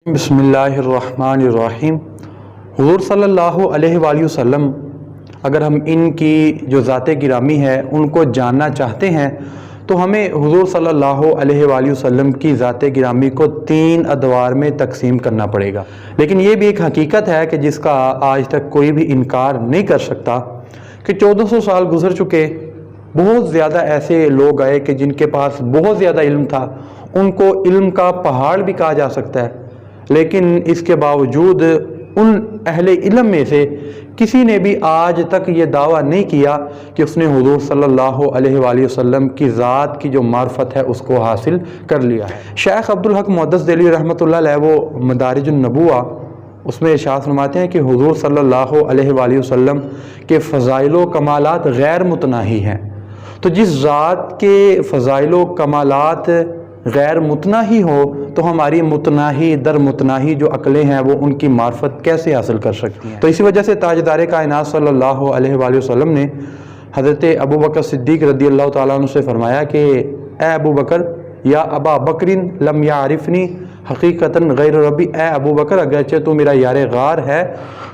بسم اللہ الرحمن الرحیم۔ حضور صلی اللہ علیہ وآلہ وسلم، اگر ہم ان کی جو ذات گرامی ہے ان کو جاننا چاہتے ہیں تو ہمیں حضور صلی اللہ علیہ وآلہ وسلم کی ذات گرامی کو 3 ادوار میں تقسیم کرنا پڑے گا۔ لیکن یہ بھی ایک حقیقت ہے کہ جس کا آج تک کوئی بھی انکار نہیں کر سکتا کہ 1400 سال گزر چکے، بہت زیادہ ایسے لوگ آئے کہ جن کے پاس بہت زیادہ علم تھا، ان کو علم کا پہاڑ بھی کہا جا سکتا ہے، لیکن اس کے باوجود ان اہل علم میں سے کسی نے بھی آج تک یہ دعویٰ نہیں کیا کہ اس نے حضور صلی اللہ علیہ وآلہ وسلم کی ذات کی جو معرفت ہے اس کو حاصل کر لیا ہے۔ شیخ عبدالحق محدث دہلوی رحمۃ اللہ علیہ وہ مدارج النبوہ اس میں ارشاد فرماتے ہیں کہ حضور صلی اللہ علیہ وآلہ وسلم کے فضائل و کمالات غیر متناہی ہیں، تو جس ذات کے فضائل و کمالات غیر متناہی ہو تو ہماری متناہی در متناہی جو عقلیں ہیں وہ ان کی معرفت کیسے حاصل کر سکتی ہیں؟ تو اسی وجہ سے تاجدار کائنات صلی اللہ علیہ وآلہ وسلم نے حضرت ابو بکر صدیق رضی اللہ تعالیٰ عنہ سے فرمایا کہ اے ابو بکر، یا ابا بکرن لم یعرفنی حقیقتاً غیر ربی، اے ابو بکر اگرچہ تو میرا یار غار ہے،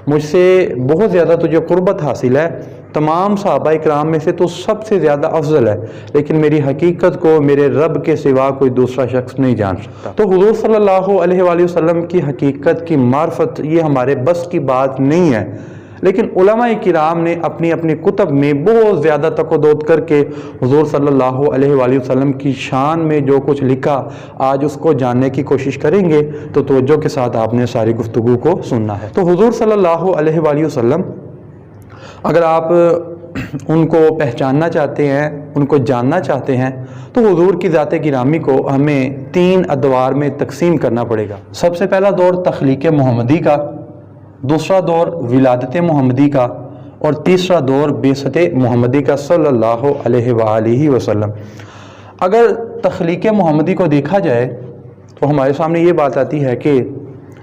مجھ سے بہت زیادہ تجھے قربت حاصل ہے، تمام صحابہ اکرام میں سے تو سب سے زیادہ افضل ہے، لیکن میری حقیقت کو میرے رب کے سوا کوئی دوسرا شخص نہیں جان سکتا۔ تو حضور صلی اللہ علیہ وآلہ وسلم کی حقیقت کی معرفت یہ ہمارے بس کی بات نہیں ہے، لیکن علماء کرام نے اپنی اپنی کتب میں بہت زیادہ تقدوت کر کے حضور صلی اللہ علیہ وآلہ وسلم کی شان میں جو کچھ لکھا، آج اس کو جاننے کی کوشش کریں گے تو توجہ کے ساتھ آپ نے ساری گفتگو کو سننا ہے۔ تو حضور صلی اللہ علیہ وآلہ وسلم اگر آپ ان کو پہچاننا چاہتے ہیں، ان کو جاننا چاہتے ہیں، تو حضور کی ذات گرامی کو ہمیں 3 ادوار میں تقسیم کرنا پڑے گا۔ سب سے پہلا دور تخلیق محمدی کا، دوسرا دور ولادت محمدی کا، اور تیسرا دور بعثت محمدی کا صلی اللہ علیہ وآلہ وسلم۔ اگر تخلیق محمدی کو دیکھا جائے تو ہمارے سامنے یہ بات آتی ہے کہ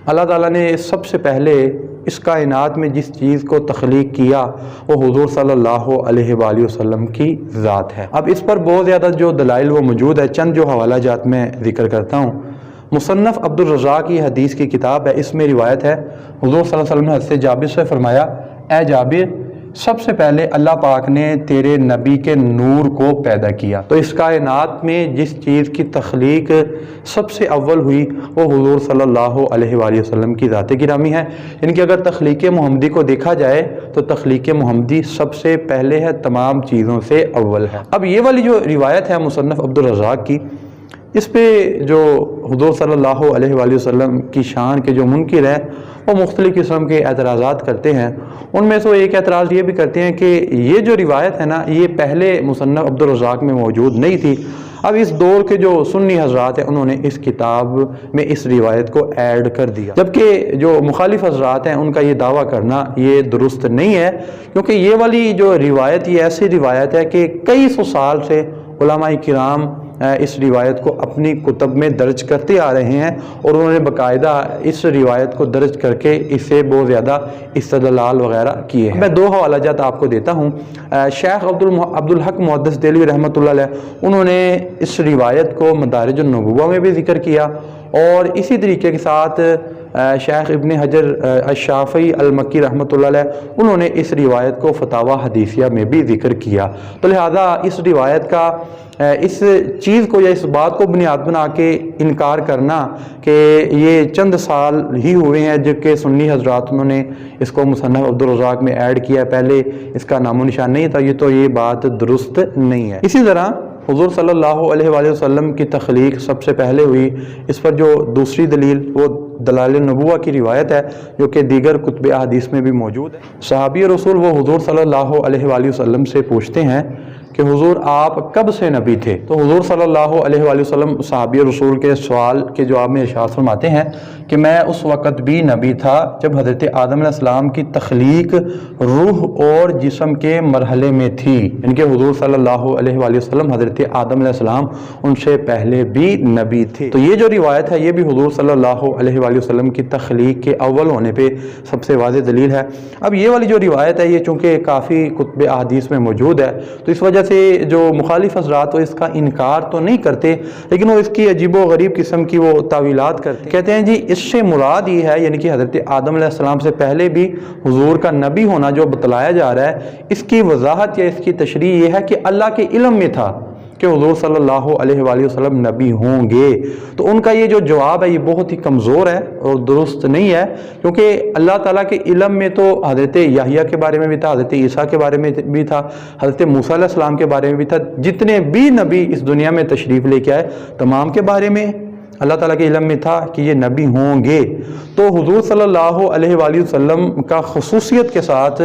اللہ تعالیٰ نے سب سے پہلے اس کائنات میں جس چیز کو تخلیق کیا وہ حضور صلی اللہ علیہ وآلہ وسلم کی ذات ہے۔ اب اس پر بہت زیادہ جو دلائل وہ موجود ہے، چند جو حوالہ جات میں ذکر کرتا ہوں۔ مصنف عبدالرزاق کی حدیث کی کتاب ہے، اس میں روایت ہے حضور صلی اللہ علیہ وسلم نے حضرت جابر سے فرمایا، اے جابر، سب سے پہلے اللہ پاک نے تیرے نبی کے نور کو پیدا کیا۔ تو اس کائنات میں جس چیز کی تخلیق سب سے اول ہوئی وہ حضور صلی اللہ علیہ وآلہ وسلم کی ذات گرامی ہے۔ ان کی اگر تخلیق محمدی کو دیکھا جائے تو تخلیق محمدی سب سے پہلے ہے، تمام چیزوں سے اول ہے۔ اب یہ والی جو روایت ہے مصنف عبدالرزاق کی، اس پہ جو حضور صلی اللہ علیہ وآلہ وسلم کی شان کے جو منکر ہیں وہ مختلف قسم کے اعتراضات کرتے ہیں۔ ان میں سے ایک اعتراض یہ بھی کرتے ہیں کہ یہ جو روایت ہے نا، یہ پہلے مصنف عبدالرزاق میں موجود نہیں تھی، اب اس دور کے جو سنی حضرات ہیں انہوں نے اس کتاب میں اس روایت کو ایڈ کر دیا، جبکہ جو مخالف حضرات ہیں ان کا یہ دعویٰ کرنا یہ درست نہیں ہے، کیونکہ یہ والی جو روایت یہ ایسی روایت ہے کہ کئی سو سال سے علماء کرام اس روایت کو اپنی کتب میں درج کرتے آ رہے ہیں، اور انہوں نے باقاعدہ اس روایت کو درج کر کے اس سے بہت زیادہ استدلال وغیرہ کیے ہیں۔ میں 2 حوالہ جات آپ کو دیتا ہوں۔ شیخ عبدالحق محدث دہلوی رحمۃ اللہ علیہ انہوں نے اس روایت کو مدارج النبوہ میں بھی ذکر کیا، اور اسی طریقے کے ساتھ شیخ ابن حجر الشافعی المکی رحمۃ اللہ علیہ انہوں نے اس روایت کو فتاوی حدیثیہ میں بھی ذکر کیا۔ تو لہذا اس روایت کا اس چیز کو یا اس بات کو بنیاد بنا کے انکار کرنا کہ یہ چند سال ہی ہوئے ہیں جبکہ سنی حضرات انہوں نے اس کو مصنف عبدالرزاق میں ایڈ کیا، پہلے اس کا نام و نشان نہیں تھا، یہ بات درست نہیں ہے۔ اسی طرح حضور صلی اللہ علیہ وآلہ وسلم کی تخلیق سب سے پہلے ہوئی، اس پر جو دوسری دلیل وہ دلائل النبوہ کی روایت ہے جو کہ دیگر کتب احادیث میں بھی موجود ہے۔ صحابی رسول وہ حضور صلی اللہ علیہ وآلہ وسلم سے پوچھتے ہیں کہ حضور آپ کب سے نبی تھے؟ تو حضور صلی اللہ علیہ وآلہ وسلم صحابی رسول کے سوال کے جواب میں ارشاد فرماتے ہیں کہ میں اس وقت بھی نبی تھا جب حضرت آدم علیہ السلام کی تخلیق روح اور جسم کے مرحلے میں تھی، ان کے حضور صلی اللہ علیہ وآلہ وسلم حضرت آدم علیہ السلام ان سے پہلے بھی نبی تھے۔ تو یہ جو روایت ہے یہ بھی حضور صلی اللہ علیہ وآلہ وسلم کی تخلیق کے اول ہونے پہ سب سے واضح دلیل ہے۔ اب یہ والی جو روایت ہے یہ چونکہ کافی کتب احادیث میں موجود ہے تو اس وجہ سے جو مخالف حضرات وہ اس کا انکار تو نہیں کرتے، لیکن وہ اس کی عجیب و غریب قسم کی وہ تعویلات کرتے ہیں۔ کہتے ہیں جی اس سے مراد یہ ہے، یعنی کہ حضرت آدم علیہ السلام سے پہلے بھی حضور کا نبی ہونا جو بتلایا جا رہا ہے، اس کی وضاحت یا اس کی تشریح یہ ہے کہ اللہ کے علم میں تھا کہ حضور صلی اللہ علیہ وآلہ وسلم نبی ہوں گے۔ تو ان کا یہ جو جواب ہے یہ بہت ہی کمزور ہے اور درست نہیں ہے، کیونکہ اللہ تعالیٰ کے علم میں تو حضرت یحییٰ کے بارے میں بھی تھا، حضرت عیسیٰ کے بارے میں بھی تھا، حضرت موسیٰ علیہ السلام کے بارے میں بھی تھا، جتنے بھی نبی اس دنیا میں تشریف لے کے آئے تمام کے بارے میں اللہ تعالیٰ کے علم میں تھا کہ یہ نبی ہوں گے۔ تو حضور صلی اللہ علیہ وآلہ وسلم کا خصوصیت کے ساتھ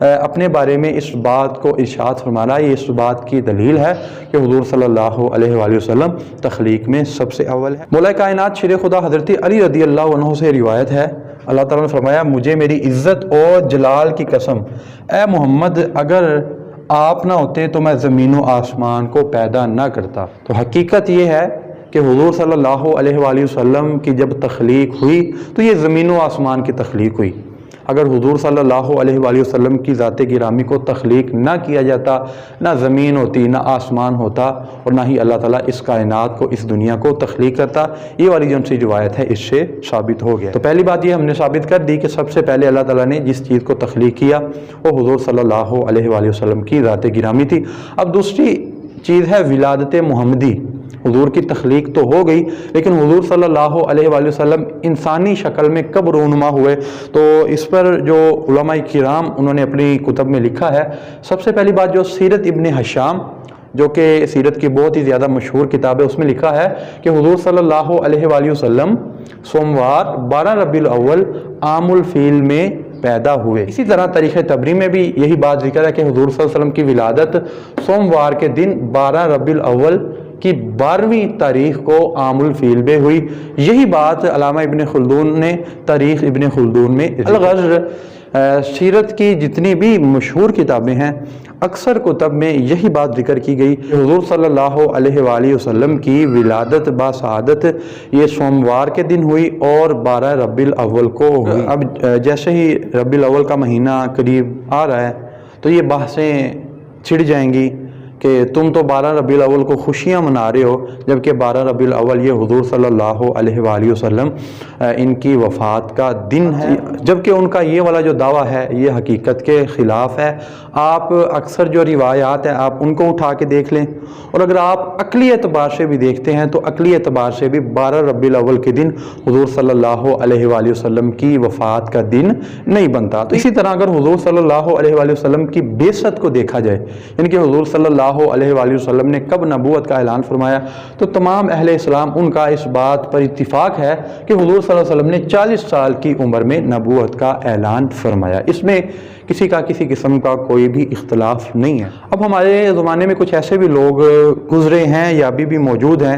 اپنے بارے میں اس بات کو ارشاد فرمانا، یہ اس بات کی دلیل ہے کہ حضور صلی اللہ علیہ وآلہ وسلم تخلیق میں سب سے اول ہے۔ مولا کائنات شیر خدا حضرت علی رضی اللہ عنہ سے روایت ہے، اللہ تعالیٰ نے فرمایا مجھے میری عزت اور جلال کی قسم، اے محمد اگر آپ نہ ہوتے تو میں زمین و آسمان کو پیدا نہ کرتا۔ تو حقیقت یہ ہے کہ حضور صلی اللہ علیہ وآلہ وسلم کی جب تخلیق ہوئی تو یہ زمین و آسمان کی تخلیق ہوئی۔ اگر حضور صلی اللہ علیہ وآلہ وسلم کی ذات گرامی کو تخلیق نہ کیا جاتا، نہ زمین ہوتی، نہ آسمان ہوتا، اور نہ ہی اللہ تعالیٰ اس کائنات کو، اس دنیا کو تخلیق کرتا۔ یہ والی جو سی روایت ہے اس سے ثابت ہو گیا۔ تو پہلی بات یہ ہم نے ثابت کر دی کہ سب سے پہلے اللہ تعالیٰ نے جس چیز کو تخلیق کیا وہ حضور صلی اللہ علیہ وآلہ وسلم کی ذات گرامی تھی۔ اب دوسری چیز ہے ولادت محمدی۔ حضور کی تخلیق تو ہو گئی، لیکن حضور صلی اللہ علیہ وآلہ وسلم انسانی شکل میں کب رونما ہوئے؟ تو اس پر جو علماء کرام انہوں نے اپنی کتب میں لکھا ہے، سب سے پہلی بات جو سیرت ابن ہشام جو کہ سیرت کی بہت ہی زیادہ مشہور کتاب ہے، اس میں لکھا ہے کہ حضور صلی اللہ علیہ وآلہ وسلم سوموار 12 ربیع الاول عام الفیل میں پیدا ہوئے۔ اسی طرح تاریخ تبری میں بھی یہی بات ذکر ہے کہ حضور صلی اللہ علیہ وسلم کی ولادت سوموار کے دن 12 ربیع الاول کی 12ویں تاریخ کو عام الفیل میں ہوئی۔ یہی بات علامہ ابن خلدون نے تاریخ ابن خلدون میں الغرض سیرت کی جتنی بھی مشہور کتابیں ہیں اکثر کتب میں یہی بات ذکر کی گئی کہ حضور صلی اللہ علیہ وآلہ وسلم کی ولادت باسعادت یہ سوموار کے دن ہوئی اور 12 ربیع الاول کو ہوئی۔ اب جیسے ہی ربیع الاول کا مہینہ قریب آ رہا ہے تو یہ بحثیں چھڑ جائیں گی کہ تم تو 12 ربیع الاول کو خوشیاں منا رہے ہو، جبکہ 12 ربیع الاول یہ حضور صلی اللہ علیہ وآلہ وسلم ان کی وفات کا دن ہے، جبکہ ان کا یہ والا جو دعویٰ ہے یہ حقیقت کے خلاف ہے۔ آپ اکثر جو روایات ہیں آپ ان کو اٹھا کے دیکھ لیں، اور اگر آپ عقلی اعتبار سے بھی دیکھتے ہیں تو عقلی اعتبار سے بھی 12 ربیع الاول کے دن حضور صلی اللہ علیہ وآلہ وسلم کی وفات کا دن نہیں بنتا۔ تو اسی طرح اگر حضور صلی اللہ علیہ وآلہ وسلم کی بعثت کو دیکھا جائے، یعنی کہ حضور صلی اللہ علیہ وآلہ وسلم نے کب نبوت کا اعلان فرمایا، تو تمام اہل اسلام ان کا اس بات پر اتفاق ہے کہ حضور صلی اللہ علیہ وسلم نے 40 سال کی عمر میں نبوت کا اعلان فرمایا۔ اس میں کسی قسم کا کوئی بھی اختلاف نہیں ہے۔ اب ہمارے زمانے میں کچھ ایسے بھی لوگ گزرے ہیں یا ابھی بھی موجود ہیں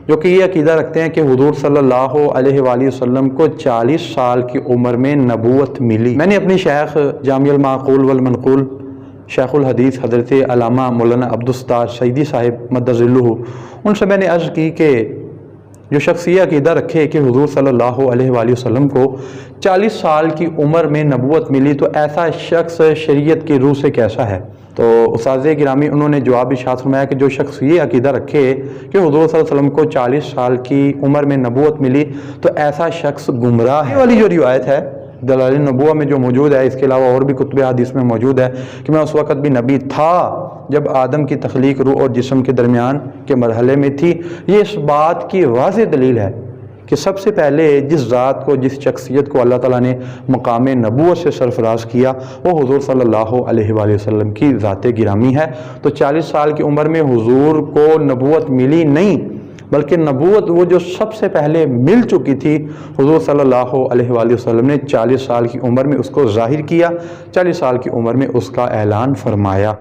جو کہ یہ عقیدہ رکھتے ہیں کہ حضور صلی اللہ علیہ وآلہ وسلم کو 40 سال کی عمر میں نبوت ملی۔ میں نے اپنی شیخ جامع المعقول والمنقول شیخ الحدیث حضرت علامہ مولانا عبدالستار سعیدی صاحب مد ظلہ، ان سے میں نے عرض کی کہ جو شخص یہ عقیدہ رکھے کہ حضور صلی اللہ علیہ وآلہ وسلم کو 40 سال کی عمر میں نبوت ملی تو ایسا شخص شریعت کی روح سے کیسا ہے؟ تو استاذ گرامی انہوں نے جواب ارشاد فرمایا کہ جو شخص یہ عقیدہ رکھے کہ حضور صلی اللہ علیہ وسلم کو 40 سال کی عمر میں نبوت ملی تو ایسا شخص گمراہ ہے۔ یہ والی جو روایت ہے دلائل نبوہ میں جو موجود ہے، اس کے علاوہ اور بھی کتب حدیث میں موجود ہے کہ میں اس وقت بھی نبی تھا جب آدم کی تخلیق روح اور جسم کے درمیان کے مرحلے میں تھی، یہ اس بات کی واضح دلیل ہے کہ سب سے پہلے جس ذات کو، جس شخصیت کو اللہ تعالیٰ نے مقام نبوت سے سرفراز کیا وہ حضور صلی اللہ علیہ وآلہ وسلم کی ذات گرامی ہے۔ تو 40 سال کی عمر میں حضور کو نبوت ملی نہیں، بلکہ نبوت وہ جو سب سے پہلے مل چکی تھی، حضور صلی اللہ علیہ وآلہ وسلم نے 40 سال کی عمر میں اس کو ظاہر کیا، 40 سال کی عمر میں اس کا اعلان فرمایا۔